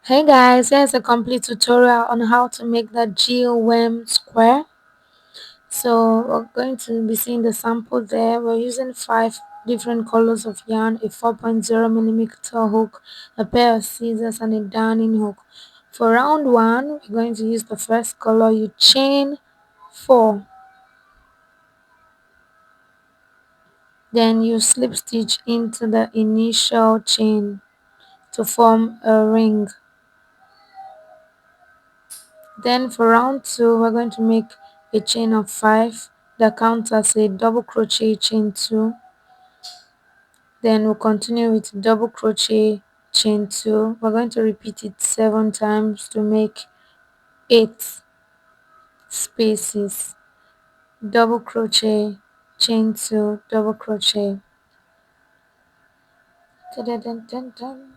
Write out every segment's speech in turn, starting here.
Hey guys, here's a complete tutorial on how to make the GILWEN square. So we're going to be seeing the sample there. We're using 5 different colors of yarn, a 4.0 millimeter hook, a pair of scissors and a darning hook. For round 1, we're going to use the first color. You chain 4, then you slip stitch into the initial chain to form a ring. Then for round 2, we're going to make a chain of 5 that counts as a double crochet chain 2. Then we'll continue with double crochet chain 2. We're going to repeat it 7 times to make 8 spaces. Double crochet chain 2, double crochet. Dun.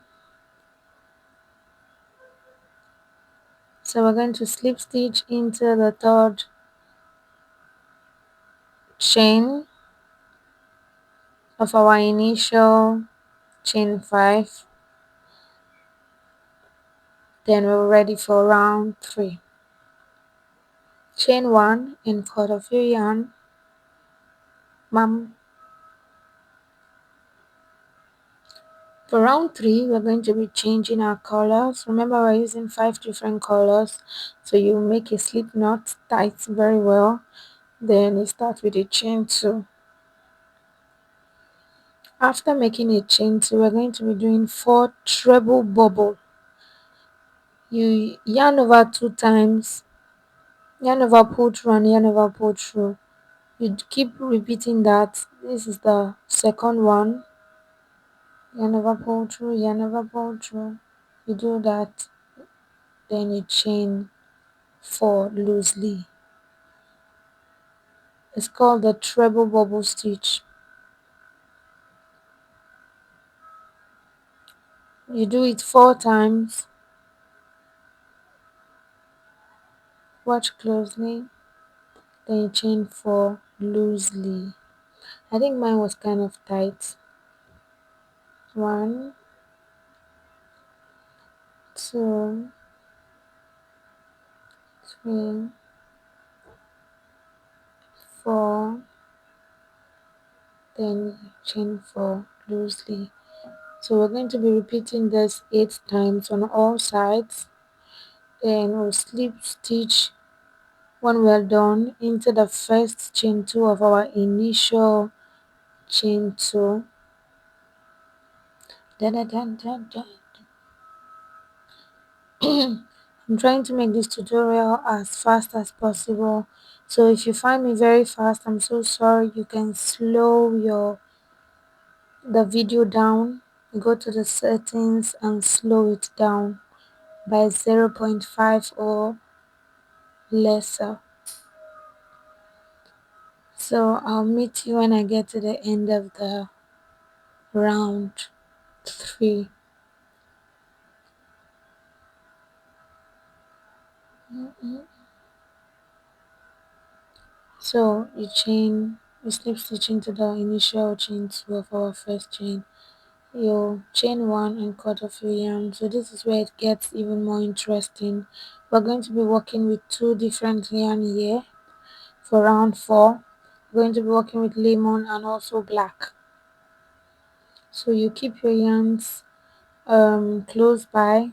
So we're going to slip stitch into the third chain of our initial chain 5. Then we're ready for round 3. Chain 1 and cut off your yarn. Mum. For round 3, we're going to be changing our colors. Remember, we're using 5 different colors. So you make a slip knot, tight very well. Then you start with a chain 2. After making a chain 2, we're going to be doing 4 treble bubble. You yarn over 2 times, yarn over pull through and yarn over pull through. You keep repeating that. This is the second one. Yarn over pull through, yarn over pull through. You do that, then you chain 4 loosely. It's called the treble bubble stitch. You do it 4 times. Watch closely. Then you chain 4 loosely. I think mine was kind of tight. 1, 2, 3, 4. Then chain 4 loosely. So we're going to be repeating this 8 times on all sides. Then we'll slip stitch when we're done into the first chain 2 of our initial chain 2. Dun, dun, dun, dun, dun. I'm trying to make this tutorial as fast as possible, so if you find me very fast, I'm so sorry. You can slow the video down. Go to the settings and slow it down by 0.5 or lesser. So I'll meet you when I get to the end of the round 3. So you slip stitch into the initial chain 2 of our first chain. You chain 1 and cut off your yarn. So this is where it gets even more interesting. We're going to be working with 2 different yarn here. For round 4, we're going to be working with lemon and also black. So you keep your yarns close by.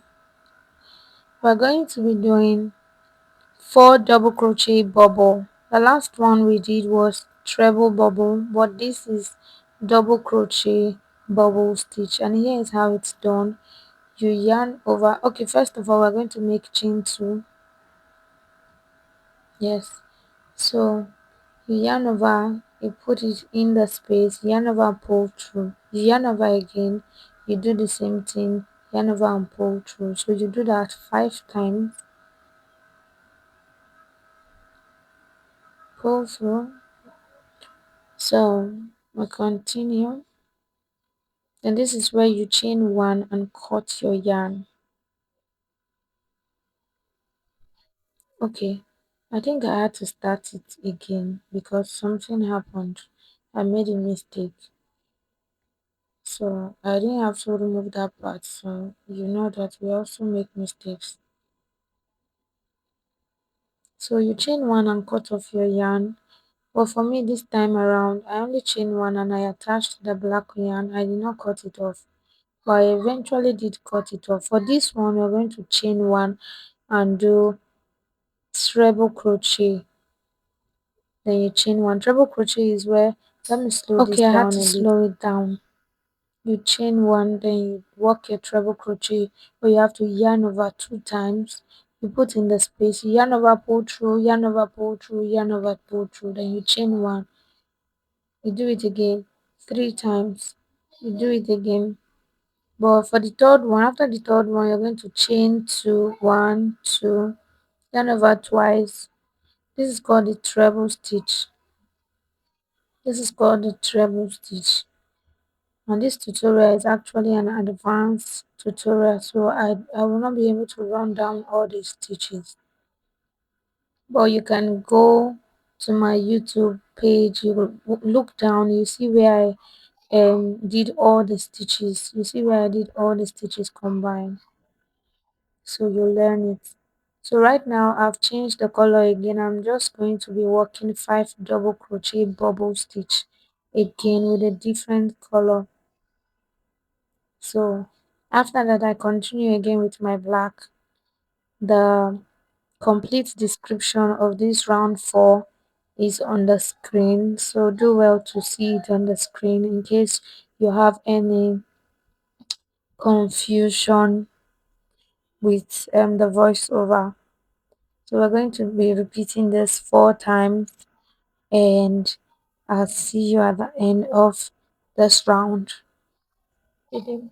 We're going to be doing 4 double crochet bubble. The last one we did was treble bubble, but this is double crochet bubble stitch, and here is how it's done. You yarn over. Okay, first of all, we're going to make chain 2. Yes, so you yarn over, you put it in the space, yarn over, pull through, you yarn over again, you do the same thing, yarn over and pull through. So you do that 5 times. Pull through. So we continue, and this is where you chain 1 and cut your yarn. Okay, I think I had to start it again because something happened. I made a mistake. So I didn't have to remove that part, so you know that we also make mistakes. So you chain one and cut off your yarn. But for me this time around, I only chain one and I attached the black yarn. I did not cut it off, but I eventually did cut it off. For this one, we're going to chain one and do treble crochet. Then you chain one. Treble crochet is where, let me slow this down. Okay, I had to slow it down. You chain one, then you work your treble crochet, where you have to yarn over 2 times. You put in the space, you yarn over, pull through, yarn over, pull through, yarn over, pull through. Then you chain one. You do it again 3 times. You do it again. But for the third one, after the third one, you're going to chain two, one, two, yarn over twice. This is called the treble stitch. This is called the treble stitch. And this tutorial is actually an advanced tutorial, so I will not be able to run down all these stitches. But you can go to my YouTube page, you will look down, you see where I did all the stitches. You see where I did all the stitches combined. So you learn it. So right now I've changed the color again. I'm just going to be working 5 double crochet bubble stitch again with a different color. So after that I continue again with my black. The complete description of this round 4 is on the screen, so do well to see it on the screen in case you have any confusion with the voiceover. So we're going to be repeating this 4 times, and I'll see you at the end of this round. You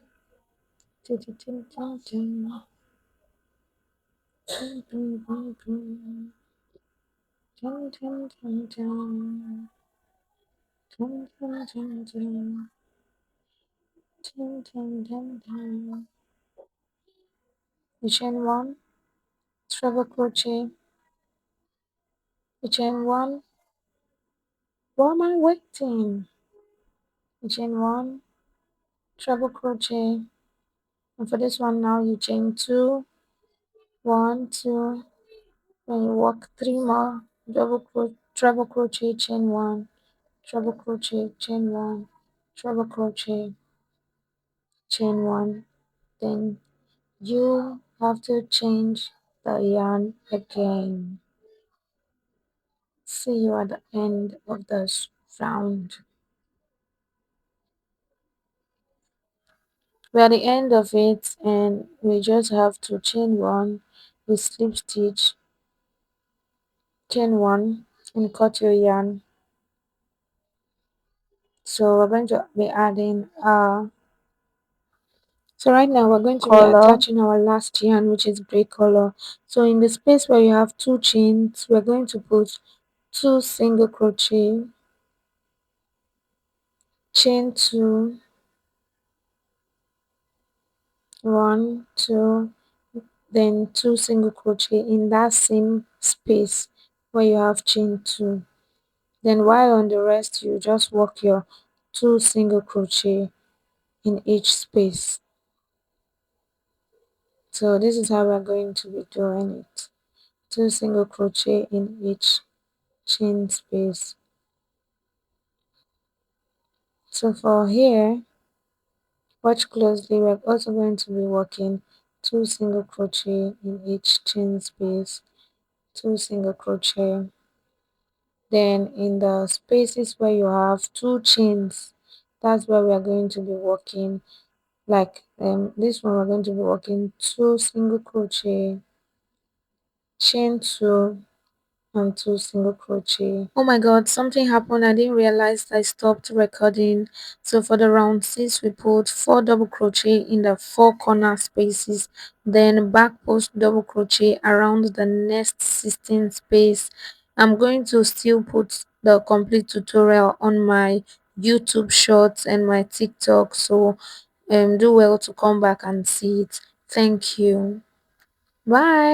chain one, treble crochet, you chain one. Why am I waiting? You chain one, treble crochet, and for this one now you chain two, one, two, then you work 3 more treble crochet, chain one, treble crochet, chain one, treble crochet, chain one. Then you have to change the yarn again. See you at the end of this round. We're at the end of it, and we just have to chain one, we slip stitch, chain one, and cut your yarn. So we're going to be adding so right now we're going to be attaching our last yarn, which is gray color. So in the space where you have 2 chains, we're going to put 2 single crochet, chain 2, 1, 2, then 2 single crochet in that same space where you have chain 2. Then while on the rest, you just work your 2 single crochet in each space. So this is how we're going to be doing it. 2 single crochet in each chain space. So for here, watch closely, we're also going to be working 2 single crochet in each chain space, 2 single crochet. Then in the spaces where you have 2 chains, that's where we are going to be working. Like this one, we're going to be working 2 single crochet, chain 2, and 2 single crochet. Oh my god, something happened. I didn't realize I stopped recording. So for the round 6, we put 4 double crochet in the 4 corner spaces, then back post double crochet around the next 16 space. I'm going to still put the complete tutorial on my YouTube shorts and my TikTok, so do well to come back and see it. Thank you. Bye.